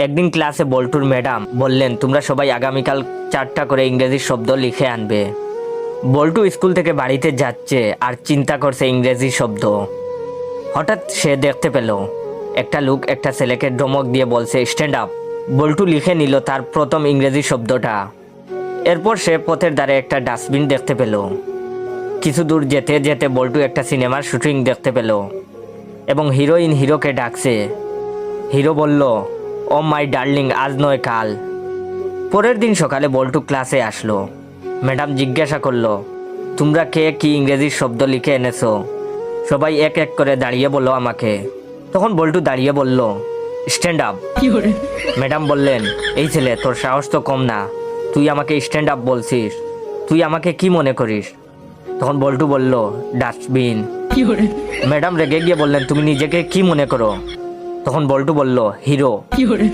একদিন ক্লাসে বল্টুর ম্যাডাম বললেন, তোমরা সবাই আগামীকাল 4টা করে ইংরেজি শব্দ লিখে আনবে। বল্টু স্কুল থেকে বাড়িতে যাচ্ছে আর চিন্তা করছে ইংরেজি শব্দ। হঠাৎ সে দেখতে পেল একটা লোক একটা ছেলেকে ধমক দিয়ে বলছে, স্ট্যান্ড আপ। বল্টু লিখে নিল তার প্রথম ইংরেজি শব্দটা। এরপর সে পথের ধারে একটা ডাস্টবিন দেখতে পেল। কিছু দূর যেতে যেতে বল্টু একটা সিনেমার শুটিং দেখতে পেল এবং হিরোইন হিরোকে ডাকছে। হিরো বলল, ও মাই ডার্লিং, আজ নয় কাল। পরের দিন সকালে বল্টু ক্লাসে আসলো। ম্যাডাম জিজ্ঞাসা করলো, তোমরা কে কি ইংরেজি শব্দ লিখে এনেছো? সবাই এক এক করে দাঁড়িয়ে বললো আমাকে। তখন বল্টু দাঁড়িয়ে বলল, স্ট্যান্ড আপ। ম্যাডাম বললেন, এই ছেলে, তোর সাহস তো কম না, তুই আমাকে স্ট্যান্ড আপ বলছিস, তুই আমাকে কি মনে করিস? তখন বল্টু বলল, ডাস্টবিন। ম্যাডাম রেগে গিয়ে বললেন, তুমি নিজেকে কি মনে করো? তখন বল্টু বলল, হিরো।